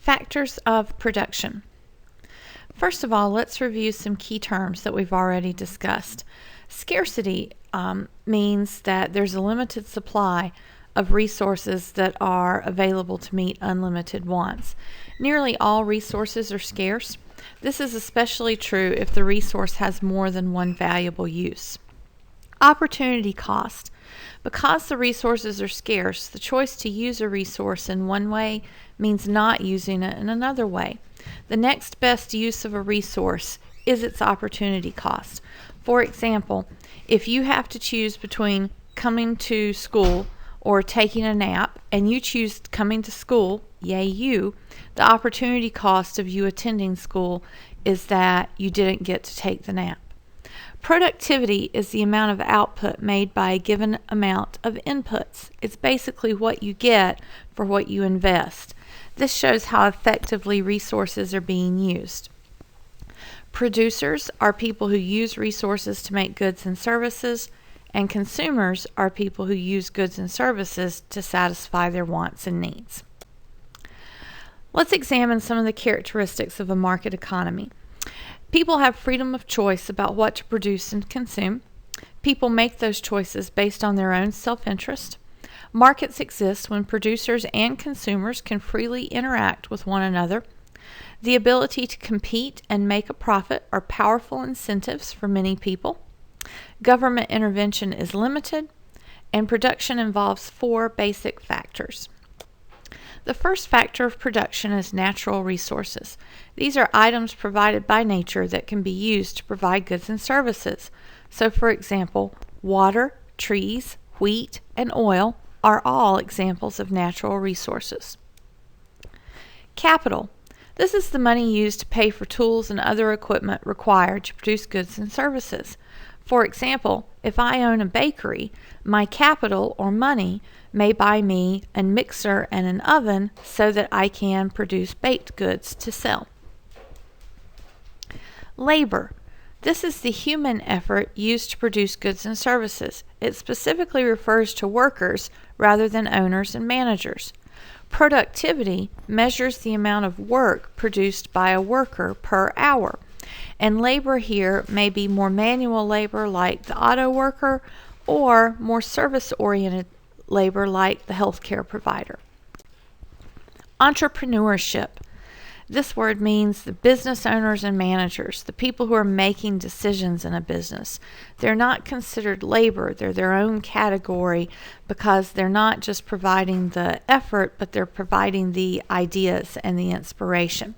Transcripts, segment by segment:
Factors of production. First of all, let's review some key terms that we've already discussed. Scarcity means that there's a limited supply of resources that are available to meet unlimited wants. Nearly all resources are scarce. This is especially true if the resource has more than one valuable use. Opportunity cost. Because the resources are scarce, the choice to use a resource in one way means not using it in another way. The next best use of a resource is its opportunity cost. For example, if you have to choose between coming to school or taking a nap, and you choose coming to school, yay you, the opportunity cost of you attending school is that you didn't get to take the nap. Productivity is the amount of output made by a given amount of inputs. It's basically what you get for what you invest. This shows how effectively resources are being used. Producers are people who use resources to make goods and services, and consumers are people who use goods and services to satisfy their wants and needs. Let's examine some of the characteristics of a market economy. People have freedom of choice about what to produce and consume. People make those choices based on their own self-interest. Markets exist when producers and consumers can freely interact with one another. The ability to compete and make a profit are powerful incentives for many people. Government intervention is limited, and production involves four basic factors. The first factor of production is natural resources. These are items provided by nature that can be used to provide goods and services. So, for example, water, trees, wheat, and oil are all examples of natural resources. Capital. This is the money used to pay for tools and other equipment required to produce goods and services. For example, if I own a bakery, my capital or money may buy me a mixer and an oven so that I can produce baked goods to sell. Labor. This is the human effort used to produce goods and services. It specifically refers to workers rather than owners and managers. Productivity measures the amount of work produced by a worker per hour. And labor here may be more manual labor like the auto worker or more service-oriented labor like the healthcare provider. Entrepreneurship. This word means the business owners and managers, the people who are making decisions in a business. They're not considered labor, they're their own category because they're not just providing the effort, but they're providing the ideas and the inspiration.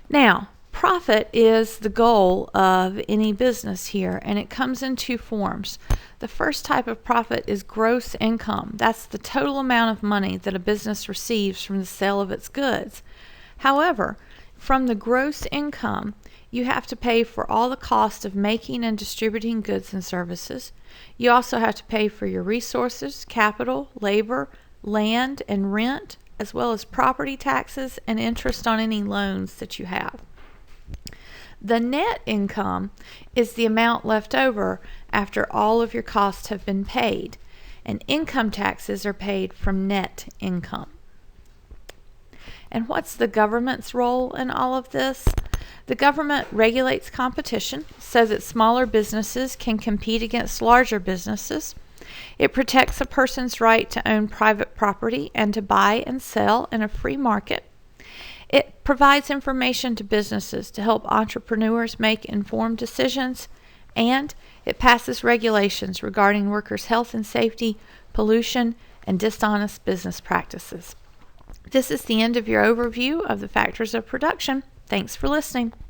Now, profit is the goal of any business here, and it comes in two forms. The first type of profit is gross income. That's the total amount of money that a business receives from the sale of its goods. However, from the gross income, you have to pay for all the cost of making and distributing goods and services. You also have to pay for your resources, capital, labor, land, and rent, as well as property taxes and interest on any loans that you have. The net income is the amount left over after all of your costs have been paid, and income taxes are paid from net income. And what's the government's role in all of this? The government regulates competition so that smaller businesses can compete against larger businesses. It protects a person's right to own private property and to buy and sell in a free market. It provides information to businesses to help entrepreneurs make informed decisions, and it passes regulations regarding workers' health and safety, pollution, and dishonest business practices. This is the end of your overview of the factors of production. Thanks for listening.